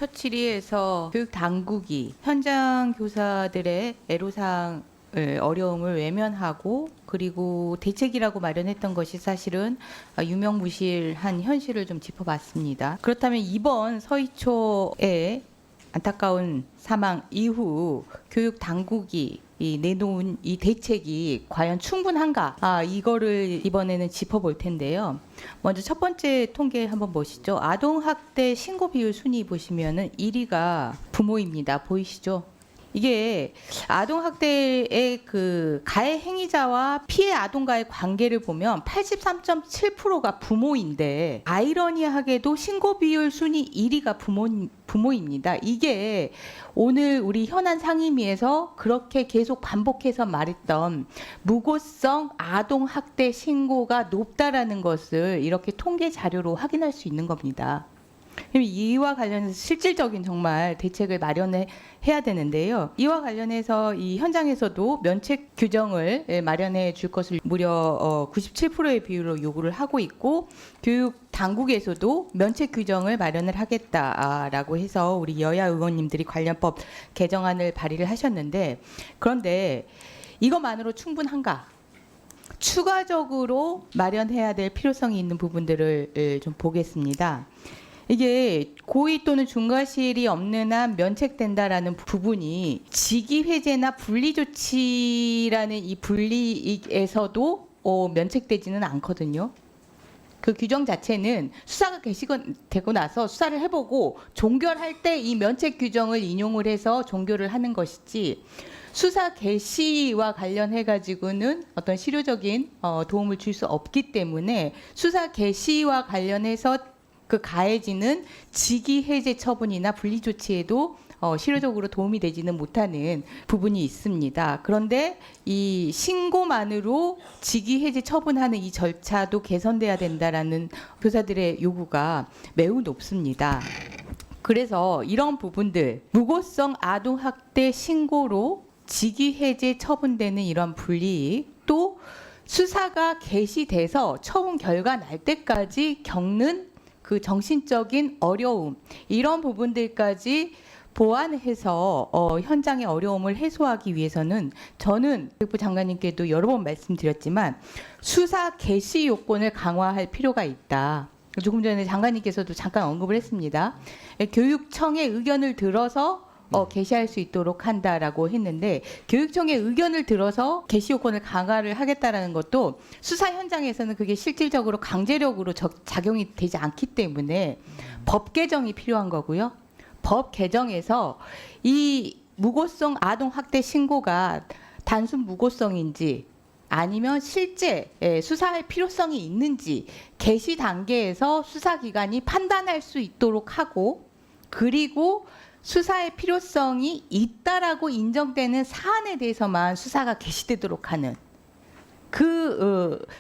첫 질의에서 교육 당국이 현장 교사들의 애로사항 어려움을 외면하고 그리고 대책이라고 마련했던 것이 사실은 유명무실한 현실을 좀 짚어봤습니다. 그렇다면 이번 서희초의 안타까운 사망 이후 교육 당국이 내놓은 이 대책이 과연 충분한가? 이거를 이번에는 짚어볼 텐데요. 먼저 첫 번째 통계 한번 보시죠. 아동학대 신고 비율 순위 보시면은 1위가 부모입니다. 보이시죠? 이게 아동학대의 그 가해 행위자와 피해 아동과의 관계를 보면 83.7%가 부모인데 아이러니하게도 신고 비율 순위 1위가 부모입니다. 이게 오늘 우리 현안 상임위에서 그렇게 계속 반복해서 말했던 무고성 아동학대 신고가 높다라는 것을 이렇게 통계 자료로 확인할 수 있는 겁니다. 이와 관련해서 실질적인 정말 대책을 마련해야 되는데요. 이와 관련해서 이 현장에서도 면책 규정을 마련해 줄 것을 무려 97%의 비율로 요구를 하고 있고 교육 당국에서도 면책 규정을 마련을 하겠다라고 해서 우리 여야 의원님들이 관련법 개정안을 발의를 하셨는데 그런데 이것만으로 충분한가? 추가적으로 마련해야 될 필요성이 있는 부분들을 좀 보겠습니다. 이게 고의 또는 중과실이 없는 한 면책된다라는 부분이 직위해제나 분리조치라는 이 분리에서도 면책되지는 않거든요. 그 규정 자체는 수사가 개시되고 나서 수사를 해보고 종결할 때 이 면책 규정을 인용을 해서 종결을 하는 것이지 수사 개시와 관련해 가지고는 어떤 실효적인 도움을 줄 수 없기 때문에 수사 개시와 관련해서 그 가해지는 직위해제 처분이나 분리조치에도 실효적으로 도움이 되지는 못하는 부분이 있습니다. 그런데 이 신고만으로 직위해제 처분하는 이 절차도 개선돼야 된다라는 교사들의 요구가 매우 높습니다. 그래서 이런 부분들 무고성 아동학대 신고로 직위해제 처분되는 이런 불이익 또 수사가 개시돼서 처분 결과 날 때까지 겪는 그 정신적인 어려움 이런 부분들까지 보완해서 현장의 어려움을 해소하기 위해서는 저는 교육부 장관님께도 여러 번 말씀드렸지만 수사 개시 요건을 강화할 필요가 있다. 조금 전에 장관님께서도 잠깐 언급을 했습니다. 교육청의 의견을 들어서 개시할 수 있도록 한다라고 했는데 교육청의 의견을 들어서 개시 요건을 강화를 하겠다라는 것도 수사 현장에서는 그게 실질적으로 강제력으로 작용이 되지 않기 때문에 법 개정이 필요한 거고요. 법 개정에서 이 무고성 아동학대 신고가 단순 무고성인지 아니면 실제 수사할 필요성이 있는지 개시 단계에서 수사기관이 판단할 수 있도록 하고 그리고 수사의 필요성이 있다라고 인정되는 사안에 대해서만 수사가 개시되도록 하는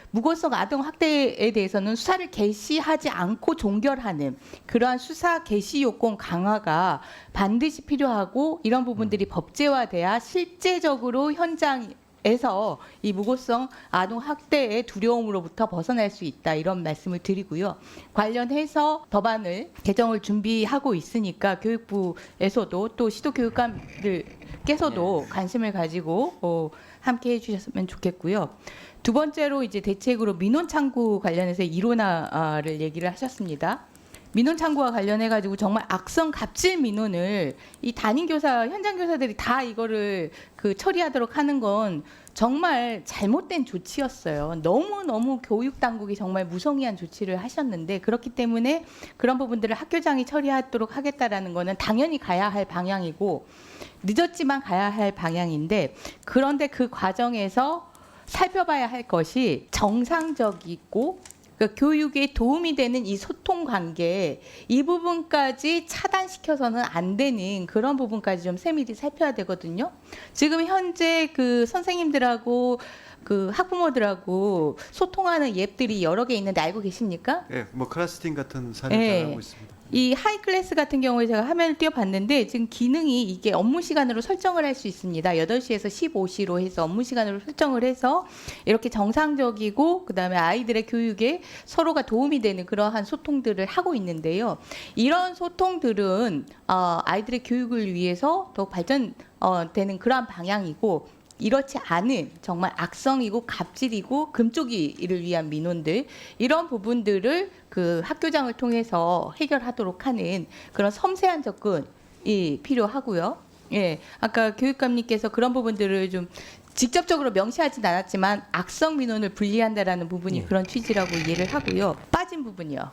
무고성 아동 학대에 대해서는 수사를 개시하지 않고 종결하는 그러한 수사 개시 요건 강화가 반드시 필요하고 이런 부분들이 법제화돼야 실제적으로 현장에서 이 무고성 아동 학대의 두려움으로부터 벗어날 수 있다 이런 말씀을 드리고요. 관련해서 법안을 개정을 준비하고 있으니까 교육부에서도 또 시도교육감들께서도 관심을 가지고 함께 해주셨으면 좋겠고요. 두 번째로 이제 대책으로 민원 창구 관련해서 이론화를 얘기를 하셨습니다. 민원 창구와 관련해 가지고 정말 악성 갑질 민원을 이 담임 교사, 현장 교사들이 다 이거를 처리하도록 하는 건 정말 잘못된 조치였어요. 너무 교육 당국이 정말 무성의한 조치를 하셨는데 그렇기 때문에 그런 부분들을 학교장이 처리하도록 하겠다라는 거는 당연히 가야 할 방향이고 늦었지만 가야 할 방향인데 그런데 그 과정에서 살펴봐야 할 것이 정상적이고 그러니까 교육에 도움이 되는 이 소통 관계 이 부분까지 차단시켜서는 안 되는 그런 부분까지 좀 세밀히 살펴야 되거든요. 지금 현재 그 선생님들하고 그 학부모들하고 소통하는 앱들이 여러 개 있는데 알고 계십니까? 예, 뭐 클래스팅 같은 사례를 예. 잘하고 있습니다. 이 하이클래스 같은 경우에 제가 화면을 띄워봤는데 지금 기능이 이게 업무 시간으로 설정을 할 수 있습니다. 8시에서 15시로 해서 업무 시간으로 설정을 해서 이렇게 정상적이고 그다음에 아이들의 교육에 서로가 도움이 되는 그러한 소통들을 하고 있는데요. 이런 소통들은 아이들의 교육을 위해서 더 발전되는 그러한 방향이고 이렇지 않은 정말 악성이고 갑질이고 금쪽이를 위한 민원들 이런 부분들을 그 학교장을 통해서 해결하도록 하는 그런 섬세한 접근이 필요하고요. 예, 아까 교육감님께서 그런 부분들을 좀 직접적으로 명시하진 않았지만 악성 민원을 분리한다라는 부분이 그런 취지라고 이해를 하고요. 빠진 부분이요.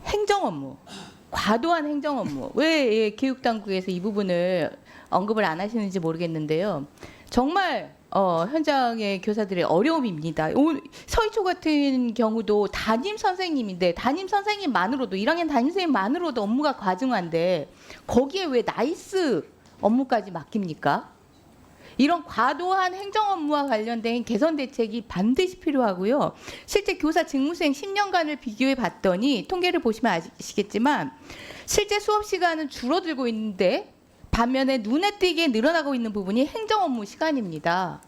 행정 업무. 과도한 행정 업무. 왜 교육당국에서 이 부분을 언급을 안 하시는지 모르겠는데요. 정말 현장의 교사들의 어려움입니다. 서희초 같은 경우도 담임 선생님인데 담임 선생님만으로도 1학년 담임 선생님만으로도 업무가 과중한데 거기에 왜 나이스 업무까지 맡깁니까? 이런 과도한 행정 업무와 관련된 개선 대책이 반드시 필요하고요. 실제 교사 직무수행 10년간을 비교해 봤더니 통계를 보시면 아시겠지만 실제 수업 시간은 줄어들고 있는데 반면에 눈에 띄게 늘어나고 있는 부분이 행정 업무 시간입니다.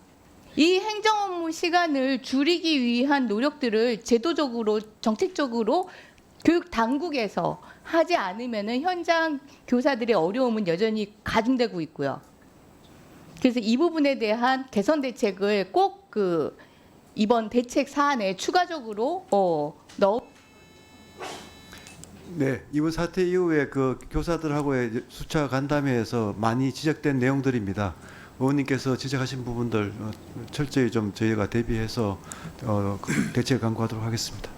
이 행정 업무 시간을 줄이기 위한 노력들을 제도적으로 정책적으로 교육 당국에서 하지 않으면은 현장 교사들의 어려움은 여전히 가중되고 있고요. 그래서 이 부분에 대한 개선 대책을 꼭 그 이번 대책 사안에 추가적으로 넣어. 네, 이번 사태 이후에 그 교사들하고의 수차 간담회에서 많이 지적된 내용들입니다. 의원님께서 지적하신 부분들 철저히 좀 저희가 대비해서 대책 강구하도록 하겠습니다.